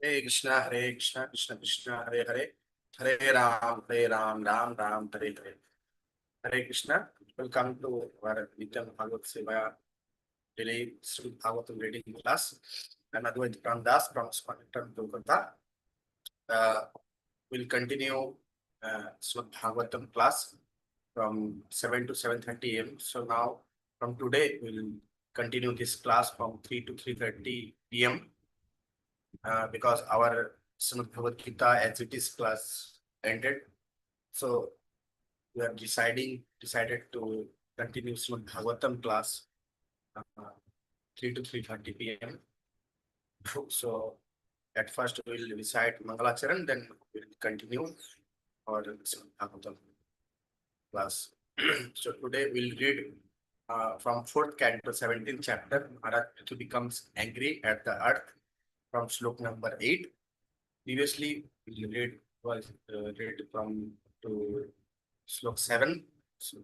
Hare Krishna, Krishna Krishna, Hare Hare, Hare Ram, Ram Ram, Hare Hare. Hare Krishna. Welcome to our Nityam Bhagavata Sevaya daily Srimad Bhagavatam reading class. I'm Advaita Pran from Kolkata. Uh, we'll continue Srimad Bhagavatam class from 7 to 7:30 a.m. So now, from today, we'll continue this class from 3 to 3:30 p.m. Because our Srimad Bhagavad Gita as it is class ended. So we are decided to continue Srimad Bhagavatam class uh, 3 to 3:30 p.m. So at first we will recite Mangalacharan, then we will continue our Srimad Bhagavatam class. So today we'll read from 4th canto, 17th chapter. Maharaj becomes angry at the earth from slok number 8. Previously, we read from to slok 7. So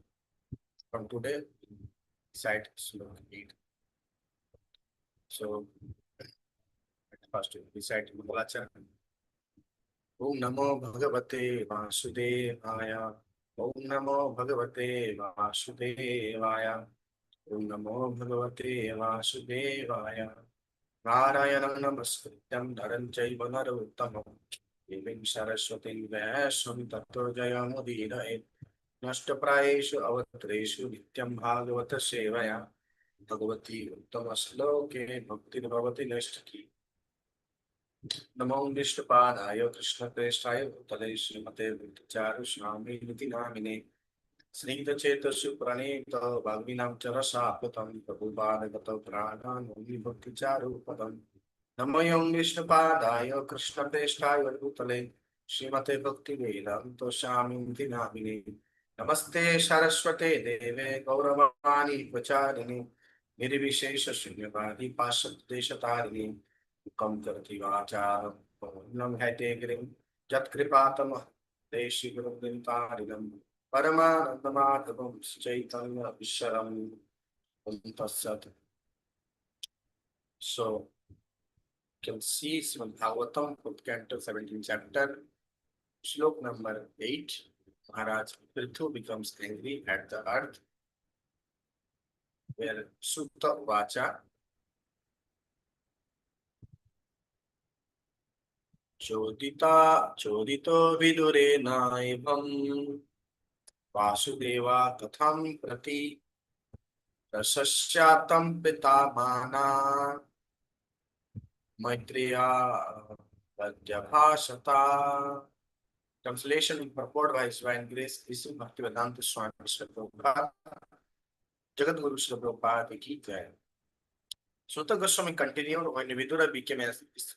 from today, we recite slok 8. So at first, we recite Mangalacharan. Om Namo Bhagavate Vasudevaya. Om Namo Bhagavate Vasudevaya. Om Namo Bhagavate Vasudevaya. Narayanam Namaskrityam Dharam Chaiva Narottamam Devim Saraswatim Vyasam Tato Jayamudiraye Nashtaprayeshu Avatreshu Nityam Bhagavata Sevaya Bhagavati Uttamaśloke Bhakti Bhavati Nashtaki Namo Vishnupadaya Krishna Prestaya Bhutale Srimate Bhutticharu Swami Niti Namine Srita Chetasu Pranita Bhagvinam Charasapatam Prabhupada Prana Numi Bhakticharu Padam Namayam Vishnupadaya Krishna Prestaya Bhutale Srimate Bhakti Vedanto Swami Namine Namaste Saraswate Deve Gauravani Vacharini Nirvishesha Shunyavadi Pasat Deshatarini Ukam Karti Vacharam Nam Hate Grim Jat Kripatam Deshi Guru Vintarinam Paramanandamatabam Chaitanya Visharam Tassat. So you can see Srimad Bhagavatam, 4th canto, 17th chapter, slok number 8. Maharaj Prithu becomes angry at the earth, where Sutta Vacha Chodito Vidure Naivam Vasudeva Katham Prati Rasasyatam Pitamana Maitreya Vadyabhasata. Translation and purport by His Divine Grace, Sri Bhaktivedanta Swami Srila Prabhupada, Jagat Guru Srila Prabhupada ki jai. Sutta Goswami continued when Vidura became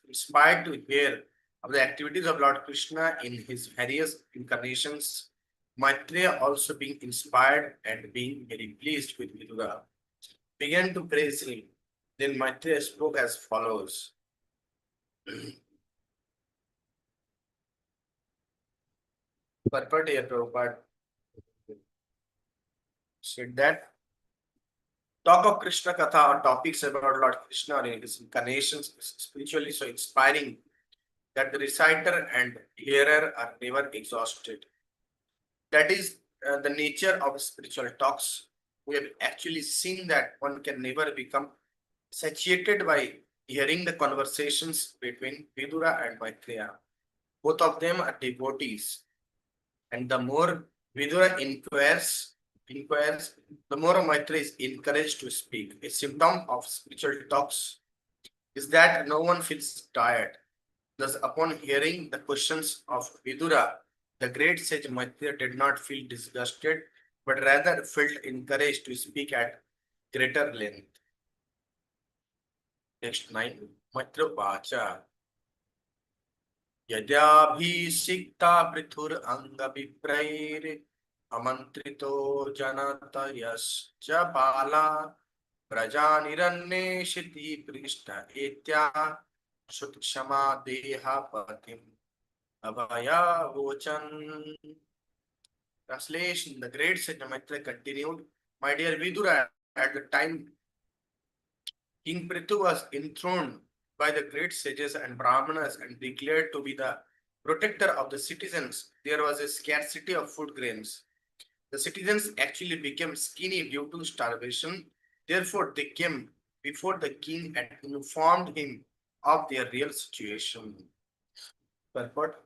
inspired to hear of the activities of Lord Krishna in his various incarnations. Maitreya, also being inspired and being very pleased with Vidura, began to praise him. Then Maitreya spoke as follows. Purport here, Prabhupada said that talk of Krishna Katha or topics about Lord Krishna or his incarnations is spiritually so inspiring that the reciter and hearer are never exhausted. That is the nature of spiritual talks. We have actually seen that one can never become satiated by hearing the conversations between Vidura and Maitreya. Both of them are devotees. And the more Vidura inquires, the more Maitreya is encouraged to speak. A symptom of spiritual talks is that no one feels tired. Thus, upon hearing the questions of Vidura, the great sage Maitreya did not feel disgusted, but rather felt encouraged to speak at greater length. Next 9. Maitreya Vacha. Yadabhisikta prithur anga viprair amantrito janatayascha pala prajaniranye shiti prishta etya sutshama deha patim abhaya vochan. Translation: The great sage Maitreya continued, my dear Vidura, at the time King Prithu was enthroned by the great sages and Brahmanas and declared to be the protector of the citizens, there was a scarcity of food grains. The citizens actually became skinny due to starvation. Therefore, they came before the king and informed him of their real situation. Purport.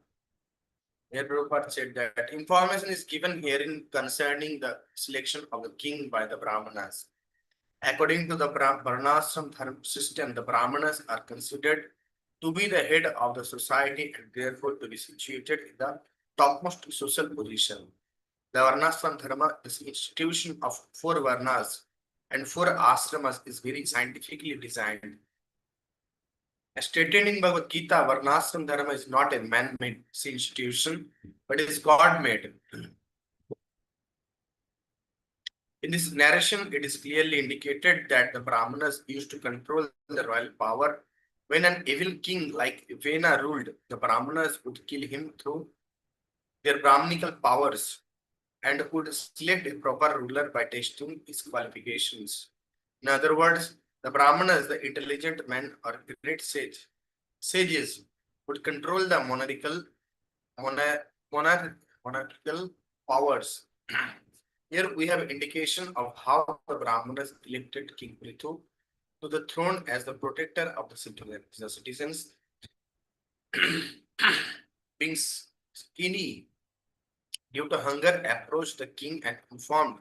Here Prabhupada said that information is given herein concerning the selection of the king by the Brahmanas. According to the Varnashram dharma system, the Brahmanas are considered to be the head of the society and therefore to be situated in the topmost social position. The Varnashram dharma, this institution of four Varnas and four ashramas, is very scientifically designed. As stated in Bhagavad Gita, Varnashram dharma is not a man-made institution, but is God-made. In this narration, it is clearly indicated that the Brahmanas used to control the royal power. When an evil king like Vena ruled, the Brahmanas would kill him through their Brahmanical powers and would select a proper ruler by testing his qualifications. In other words, the Brahmanas, the intelligent men or great sages, would control the monarchical powers. Here we have indication of how the Brahmanas elected King Prithu to the throne as the protector of the citizens. The citizens, being skinny due to hunger, approached the king and informed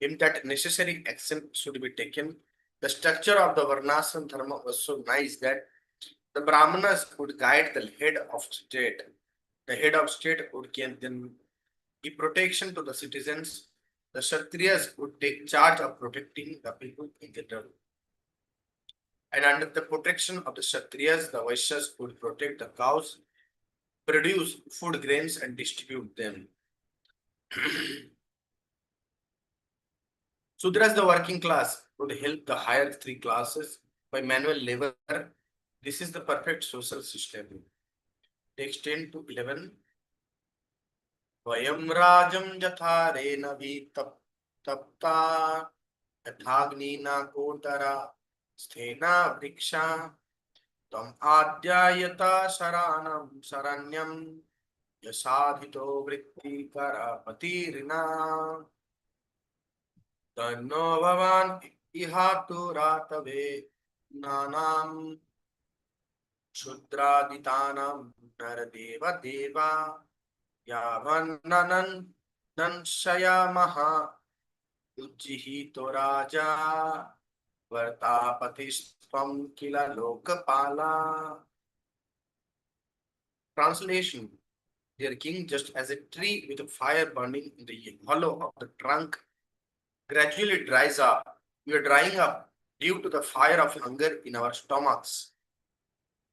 him that necessary action should be taken. The structure of the Varnashram dharma was so nice that the Brahmanas would guide the head of state. The head of state would then give protection to the citizens. The Kshatriyas would take charge of protecting the people in general. And under the protection of the Kshatriyas, the Vaishyas would protect the cows, produce food grains, and distribute them. Sudras, the working class, would help the higher three classes by manual labor. This is the perfect social system. Text 10 to 11. Vayam rajam yatha rena vi tapta yathagnina kotara sthena vriksha tam adyayata saranyam yasadhito vritti kara patirina tanno bhavan ihatu ratave nanam Shudraditanam Naradeva Deva Yavannanan Nanshayamaha Ujjihito Raja Vartapatistvam Kila Lokapala. Translation. Dear king, just as a tree with a fire burning in the hollow of the trunk gradually dries up, we are drying up due to the fire of hunger in our stomachs.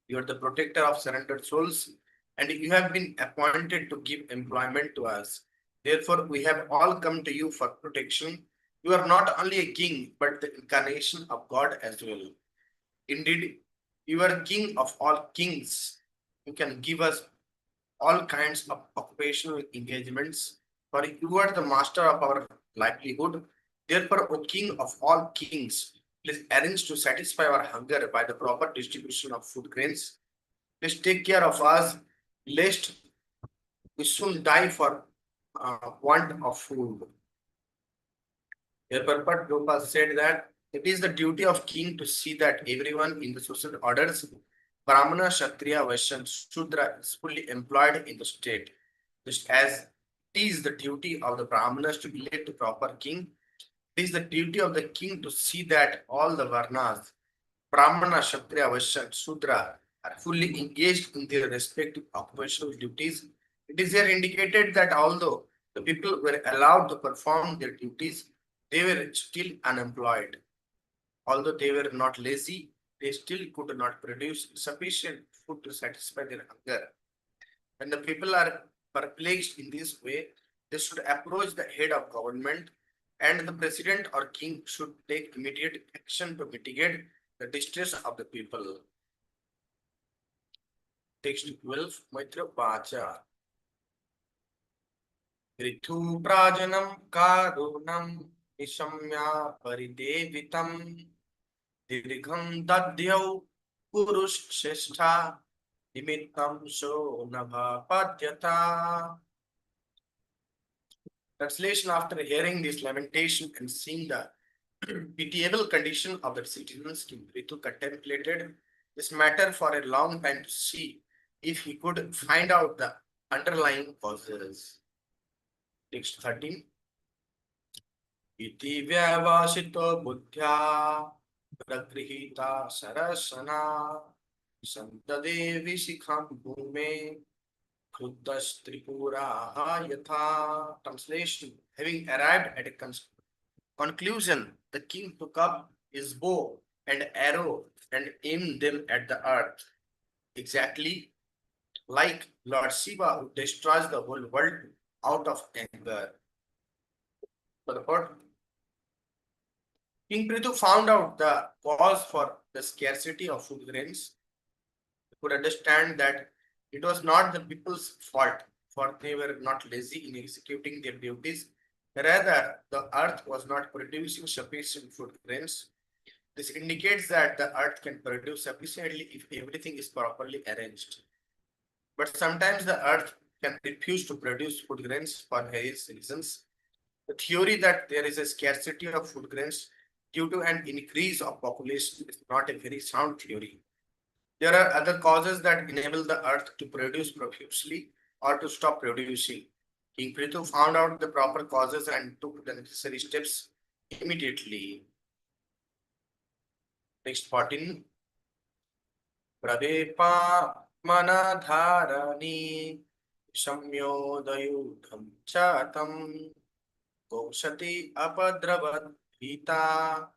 You are the protector of surrendered souls, and you have been appointed to give employment to us. Therefore, we have all come to you for protection. You are not only a king, but the incarnation of God as well. Indeed, you are king of all kings. You can give us all kinds of occupational engagements, for you are the master of our livelihood. Therefore, O king of all kings, please arrange to satisfy our hunger by the proper distribution of food grains. Please take care of us, lest we soon die for want of food. Here, Prabhupada said that it is the duty of king to see that everyone in the social orders, Brahmana, Kshatriya, Vaishya, and Shudra, is fully employed in the state. Just as it is the duty of the Brahmanas to elect a proper king, it is the duty of the king to see that all the Varnas, Brahmana, Kshatriya, Vaishya, and Shudra, are fully engaged in their respective occupational duties. It is here indicated that although the people were allowed to perform their duties, they were still unemployed. Although they were not lazy, they still could not produce sufficient food to satisfy their hunger. When the people are perplexed in this way, they should approach the head of government, and the president or king should take immediate action to mitigate the distress of the people. Text 12, Maitra Vacha. Ritu Prajanam Karunam Nishamya Paridevitam Dirgham Dadyau Purush Sheshtha Nimittam So Nabha Padyata. Translation: after hearing this lamentation and seeing the pitiable condition of the citizens, King Ritu contemplated this matter for a long time to see if he could find out the underlying causes. Text 13. Iti vyavasito buddhya pragrihita sarasana santadevi sikham bhume kruddhas tripura yatha. Translation: having arrived at a conclusion, the king took up his bow and arrow and aimed them at the earth, exactly like Lord Shiva, who destroys the whole world out of anger. Purport: King Prithu found out the cause for the scarcity of food grains. He could understand that it was not the people's fault, for they were not lazy in executing their duties. Rather, the earth was not producing sufficient food grains. This indicates that the earth can produce sufficiently if everything is properly arranged. But sometimes the earth can refuse to produce food grains for various reasons. The theory that there is a scarcity of food grains due to an increase of population is not a very sound theory. There are other causes that enable the earth to produce profusely or to stop producing. King Prithu found out the proper causes and took the necessary steps immediately. Next 14. Pradepa manadharani samyodayudham chatam Gosati apadravat hita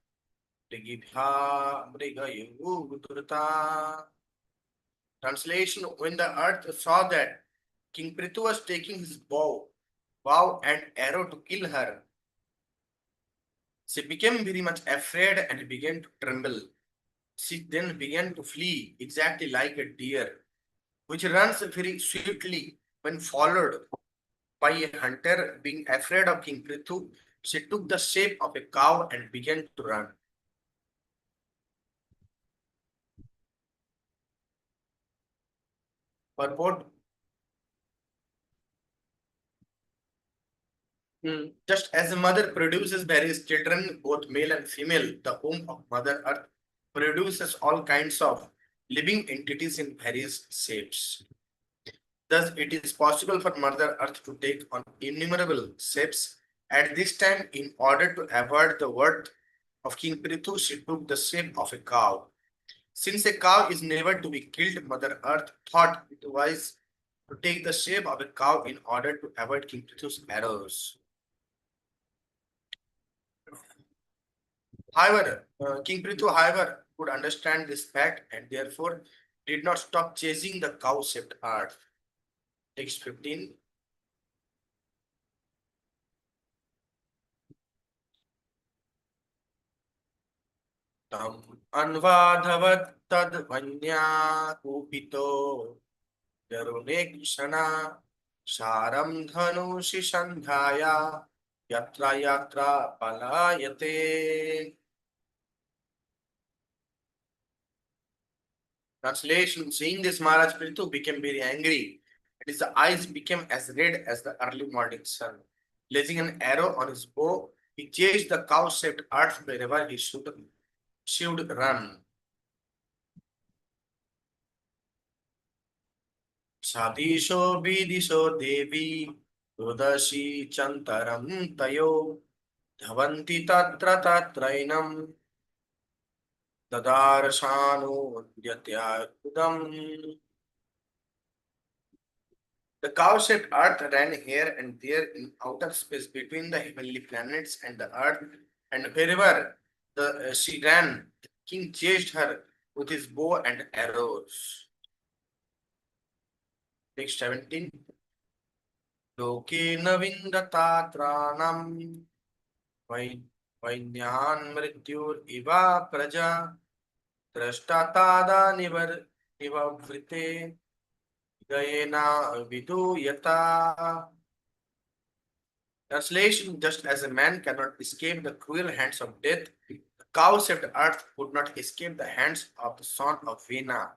rigibha mrigayudurta. Translation: when the earth saw that King Prithu was taking his bow and arrow to kill her, she became very much afraid and began to tremble. She then began to flee exactly like a deer, which runs very swiftly when followed by a hunter. Being afraid of King Prithu, she took the shape of a cow and began to run. Purport: just as a mother produces various children, both male and female, the womb of Mother Earth produces all kinds of living entities in various shapes. Thus, it is possible for Mother Earth to take on innumerable shapes. At this time, in order to avoid the wrath of King Prithu, she took the shape of a cow. Since a cow is never to be killed, Mother Earth thought it wise to take the shape of a cow in order to avoid King Prithu's arrows. However, King Prithu, however, could understand this fact and therefore did not stop chasing the cow-shaped earth. Text 15. Tam anvadhavat tad vanya kupito darune kshana saram dhanushi sandhaya yatra yatra palayate. Translation: seeing this, Maharaj Prithu became very angry, and his eyes became as red as the early morning sun. Placing an arrow on his bow, he chased the cow-shaped earth wherever he should run. Sadisho vidisho devi Rudasi chantaram tayo dhavanti tatra tatrainam dadarshano udam. The cow-shaped Earth ran here and there in outer space between the heavenly planets and the Earth, and wherever she ran, the king chased her with his bow and arrows. Text 17. Loke navindatatranam vainyan mrityur iva praja drashtatada nivavrite gayena viduyata. Translation: just as a man cannot escape the cruel hands of death, the cow-shaped earth could not escape the hands of the son of Vena.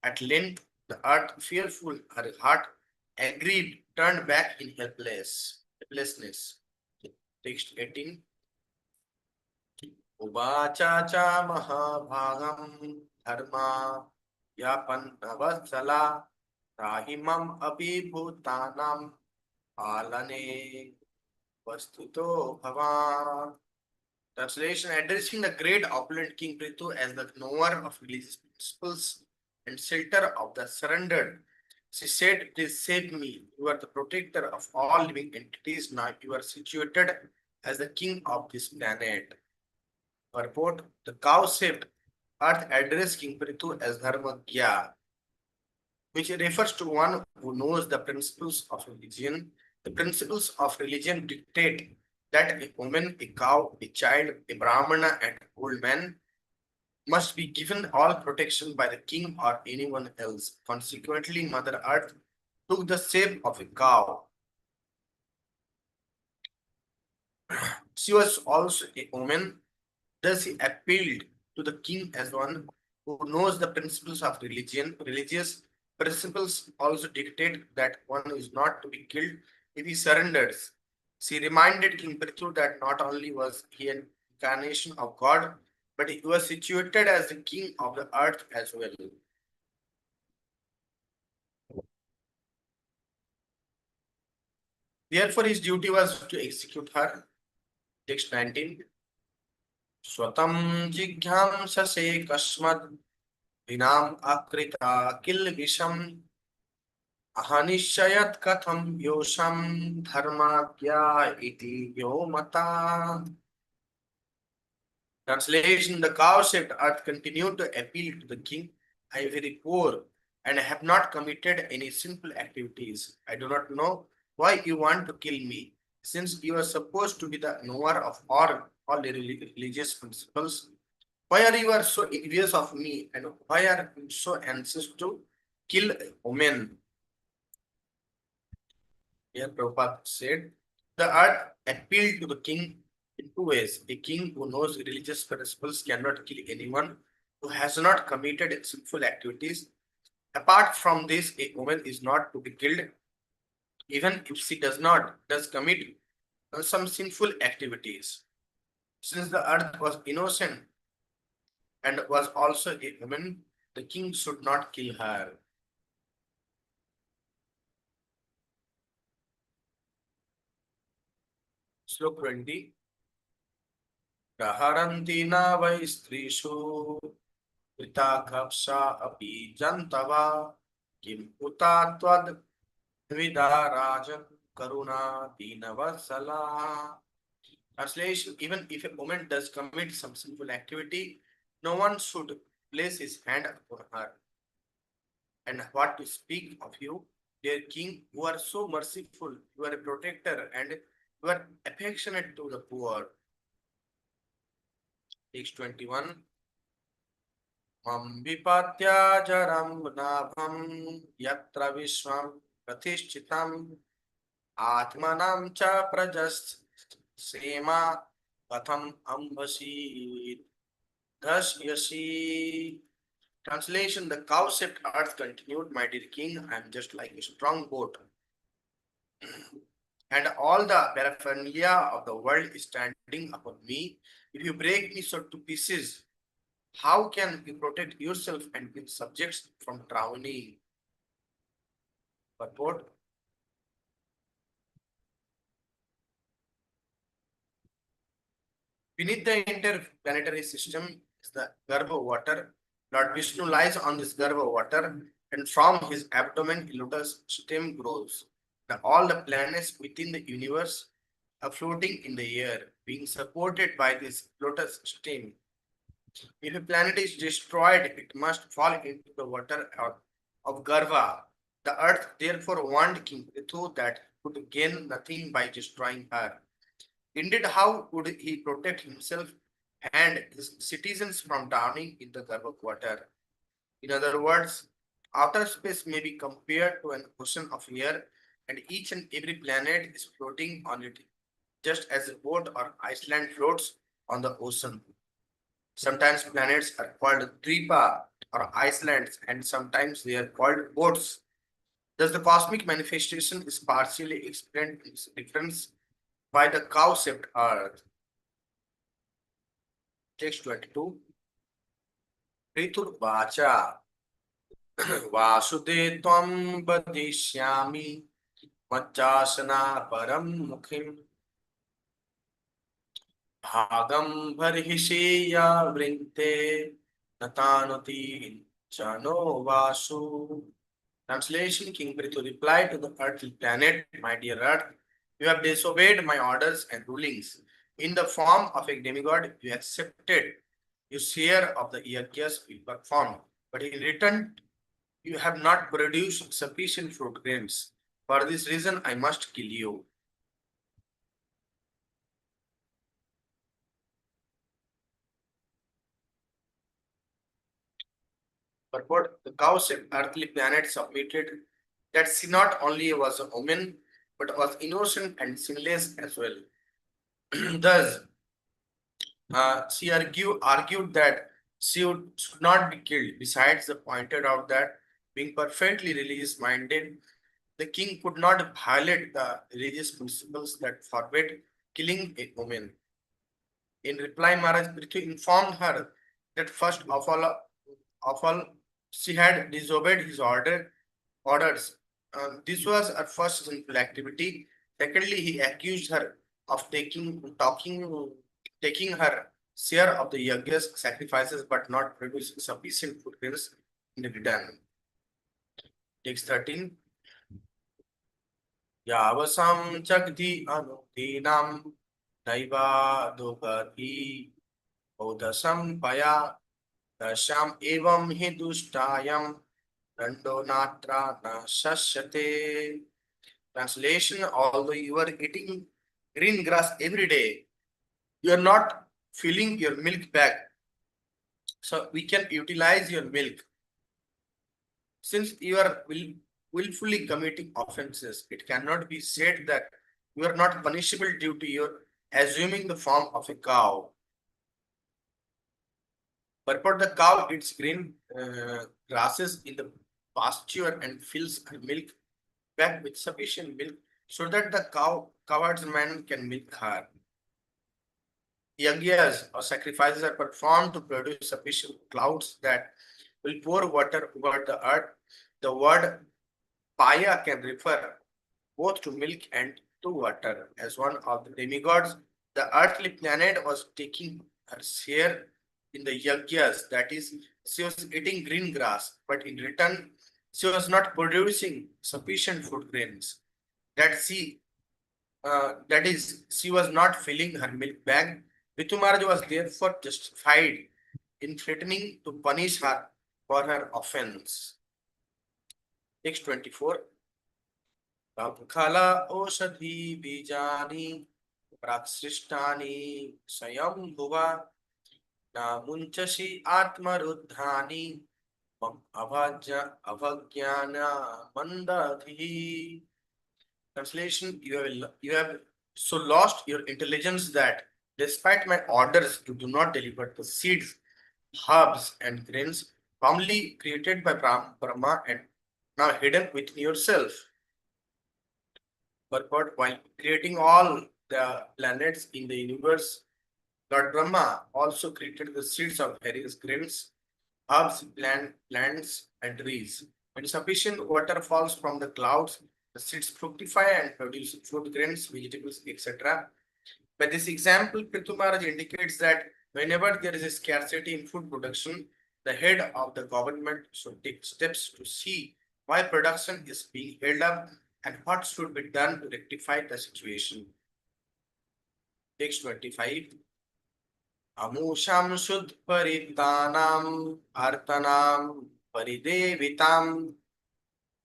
At length, the earth, fearful, her heart agreed, turned back in helplessness. Text 18. Uvacha cha mahabhagam dharma yapannavatsala rahimam abhibhutanam alane vastuto bhavan. Translation: addressing the great opulent King Prithu as the knower of religious principles and shelter of the surrendered, she said, "Please save me. You are the protector of all living entities. Now you are situated as the king of this planet." Purport: the cow-shaped earth addressed King Prithu as Dharmagya, which refers to one who knows the principles of religion. The principles of religion dictate that a woman, a cow, a child, a brahmana, and an old man must be given all protection by the king or anyone else. Consequently, Mother Earth took the shape of a cow. She was also a woman. Thus, he appealed to the king as one who knows the principles of religion. Religious principles also dictate that one is not to be killed if he surrenders. She reminded King Prithu that not only was he an incarnation of God, but he was situated as the king of the earth as well. Therefore, his duty was to execute her. Text 19. Swatam jigyamsase kasmad vinam akrita kil visham अहनिश्चयत् कथं योषं धर्माज्ञा इति यो मता. Translation: the cow-shaped earth continued to appeal to the king. I am very poor and have not committed any sinful activities. I do not know why you want to kill me, since you are supposed to be the knower of all the religious principles. Why are you so envious of me, and why are you so anxious to kill women? Here Prabhupada said, the earth appealed to the king in two ways. A king who knows religious principles cannot kill anyone who has not committed sinful activities. Apart from this, a woman is not to be killed even if she does commit some sinful activities. Since the earth was innocent and was also a woman, the king should not kill her. Slok 20. Praharanti na vai strishu Vitakapsa api jantava kim uta tvad vidarajan karuna dinavasala. Translation: even if a woman does commit some sinful activity, no one should place his hand upon her. And what to speak of you, dear king, who are so merciful, you are a protector and you are affectionate to the poor. Text 21. Vipadya jaram nabham yatra vishwam pratischitam atmanam cha prajas sema katham ambasi dhasyasi. Translation: the cow-shaped earth continued, my dear king, I am just like a strong boat, and all the paraphernalia of the world is standing upon me. If you break me so to pieces, how can you protect yourself and keep subjects from drowning? Purport: beneath the interplanetary system is the Garbha water. Lord Vishnu lies on this Garbha water, and from his abdomen a lotus stem grows. All the planets within the universe are floating in the air, being supported by this lotus stem. If a planet is destroyed, it must fall into the water of Garbha. The earth therefore warned King Prithu that he could gain nothing by destroying her. Indeed, how could he protect himself and his citizens from drowning in the Garbha water? In other words, outer space may be compared to an ocean of air, and each and every planet is floating on it, just as a boat or Iceland floats on the ocean. Sometimes planets are called Dvipa or islands, and sometimes they are called boats. Thus, the cosmic manifestation is partially explained in its difference by the cow-shaped Earth. Text 22. Riturvacha Vasude Tvam Badishyami Machasana Param Mukhim Bhagam Bharhisheya Vrinte Natanati Chano Vasu. Translation: King Prithu replied to the earthly planet, "My dear Earth, you have disobeyed my orders and rulings. In the form of a demigod, you accepted your share of the yajnas we performed, but in return, you have not produced sufficient fruit grains. For this reason, I must kill you." But what the cow-shaped earthly planet submitted that she not only was a woman, but was innocent and sinless as well. Thus, she argued that should not be killed. Besides, they pointed out that being perfectly religious minded, the king could not violate the religious principles that forbade killing a woman. In reply, Maharaj Prithu informed her that first of all, she had disobeyed his orders. This was her first sinful activity. Secondly, he accused her of taking her share of the youngest sacrifices but not producing sufficient food grains in return. Text 13. Yavasam Jagdi Anudinam Naiva Dogati Odasam Paya Dasham Evam Hindustayam Dando Natra Na Shashyate. Translation: Although you are eating green grass every day, you are not filling your milk bag. So we can utilize your milk. Since you are willfully committing offenses, it cannot be said that you are not punishable due to your assuming the form of a cow. Purport: the cow eats green grasses in the pasture and fills her milk bag with sufficient milk so that the coward's man can milk her. Yagyas or sacrifices are performed to produce sufficient clouds that will pour water over the earth. The word Paya can refer both to milk and to water. As one of the demigods, the earthly planet was taking her share in the yagyas, that is, she was eating green grass, but in return, she was not producing sufficient food grains. That is, she was not filling her milk bag. Ritu Maharaj was therefore justified in threatening to punish her for her offense. Text 24. Kala Oshadhi Bijani Praksrishtani Sayam Bhuva Na Munchashi Atmarudhani Avagyana Mandadhi. Translation: you have so lost your intelligence that despite my orders you do not deliver the seeds, herbs, and grains formerly created by Brahma and now hidden within yourself. Purport: while creating all the planets in the universe, Lord Brahma also created the seeds of various grains, herbs, plants, and trees. When sufficient water falls from the clouds, the seeds fructify and produce fruit grains, vegetables, etc. By this example, Prithu Maharaj indicates that whenever there is a scarcity in food production, the head of the government should take steps to see why production is being held up and what should be done to rectify the situation. Text 25. Amusham Sud Paritanam Artanam Paridevitam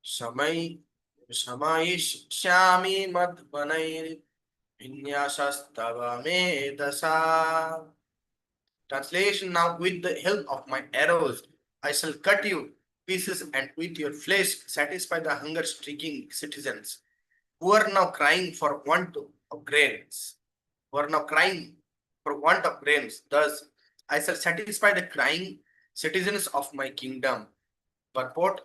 Samai Samaish Shami Madvanair Vinyasastava Medasa. Translation: now with the help of my arrows, I shall cut you pieces and with your flesh satisfy the hunger-stricken citizens who are now crying for want of grains, who are now crying for want of grains. Thus, I shall satisfy the crying citizens of my kingdom. Purport.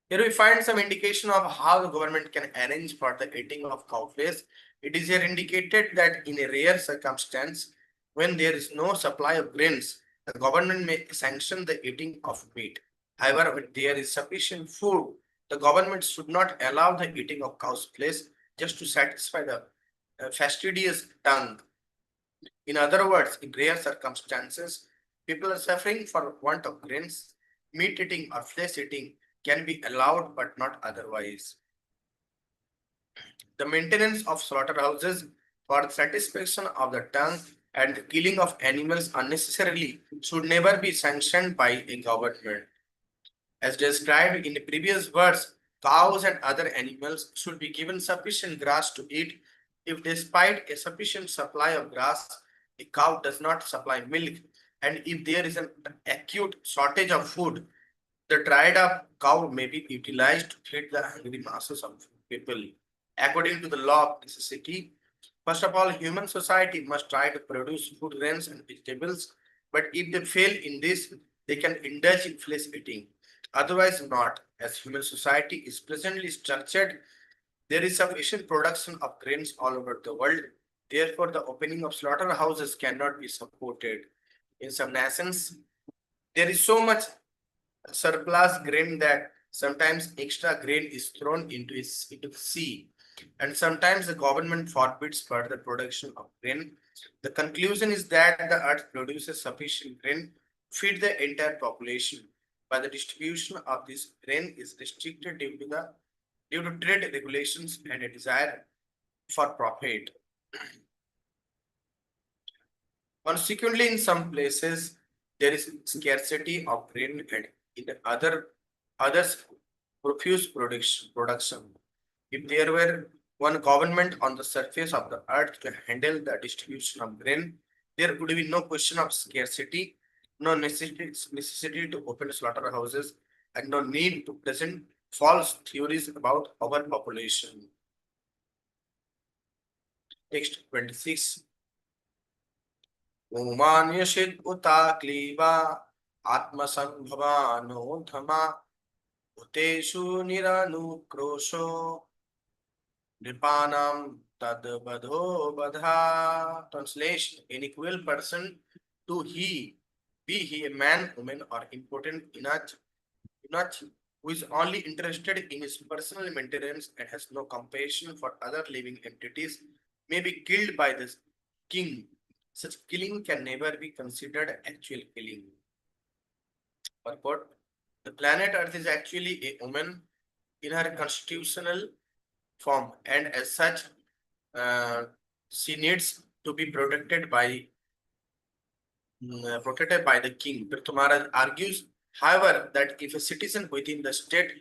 Here we find some indication of how the government can arrange for the eating of cow flesh. It is here indicated that in a rare circumstance, when there is no supply of grains, the government may sanction the eating of meat. However, when there is sufficient food, the government should not allow the eating of cow's flesh just to satisfy the fastidious tongue. In other words, in rare circumstances, people are suffering for want of grains, meat eating or flesh eating can be allowed but not otherwise. The maintenance of slaughterhouses for the satisfaction of the tongue and the killing of animals unnecessarily should never be sanctioned by a government. As described in the previous verse, cows and other animals should be given sufficient grass to eat. If despite a sufficient supply of grass, a cow does not supply milk, and if there is an acute shortage of food, the dried up cow may be utilized to feed the hungry masses of people. According to the law of necessity, first of all, human society must try to produce food, grains, and vegetables, but if they fail in this, they can indulge in flesh eating. Otherwise, not. As human society is presently structured, there is sufficient production of grains all over the world. Therefore, the opening of slaughterhouses cannot be supported. In some nations, there is so much surplus grain that sometimes extra grain is thrown into the sea, and sometimes the government forbids further production of grain. The conclusion is that the earth produces sufficient grain to feed the entire population, but the distribution of this grain is restricted due to trade regulations and a desire for profit. Consequently, in some places, there is scarcity of grain, and in others profuse production. If there were one government on the surface of the earth to handle the distribution of grain, there would be no question of scarcity, no necessity to open slaughterhouses, and no need to present false theories about overpopulation. Text 26. Umanyashid uta kliva atmasambhavano dhama uteshu niranukrosho Nipanam tad badho badha. Translation: an equal person to he, be he a man, woman, or important enough, who is only interested in his personal maintenance and has no compassion for other living entities, may be killed by the king. Such killing can never be considered actual killing. Purport: the planet Earth is actually a woman in her constitutional form, and as such, she needs to be protected by the king. Prithumara argues, however, that if a citizen within the state,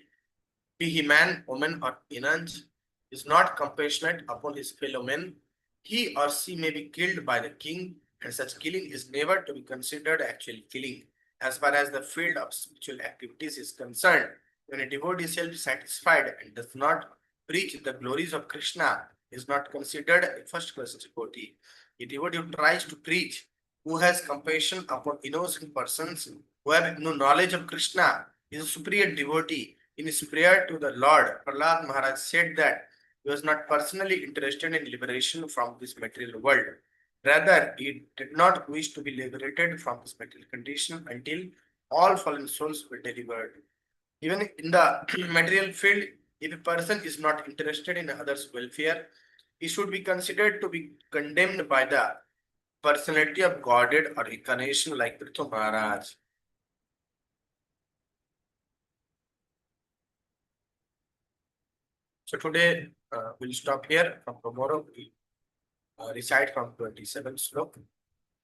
be he man, woman, or enange, is not compassionate upon his fellow men, he or she may be killed by the king, and such killing is never to be considered actual killing. As far as the field of spiritual activities is concerned, when a devotee is self-satisfied and does not preach the glories of Krishna, is not considered a first-class devotee. A devotee who tries to preach, who has compassion upon innocent persons who have no knowledge of Krishna, is a superior devotee. In his prayer to the Lord, Prahlad Maharaj said that he was not personally interested in liberation from this material world. Rather, he did not wish to be liberated from this material condition until all fallen souls were delivered. Even in the material field, if a person is not interested in others' welfare, he should be considered to be condemned by the personality of Godhead or incarnation like Prithu Maharaj. So today we'll stop here. From tomorrow we'll recite from 27th slok.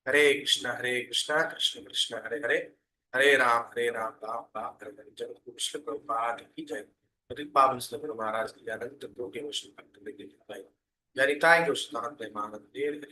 Hare Krishna, Krishna Krishna, Hare Hare, Hare Ram, Ram Ram, Hare Hare. Jai Krishna Prabhupada ki jai. Pavan Slapur Maharaj ki jai. Anant Prabhu ke Vishnu Bhakti Jai. Jai Nitai Krishna, Jai Mahadev.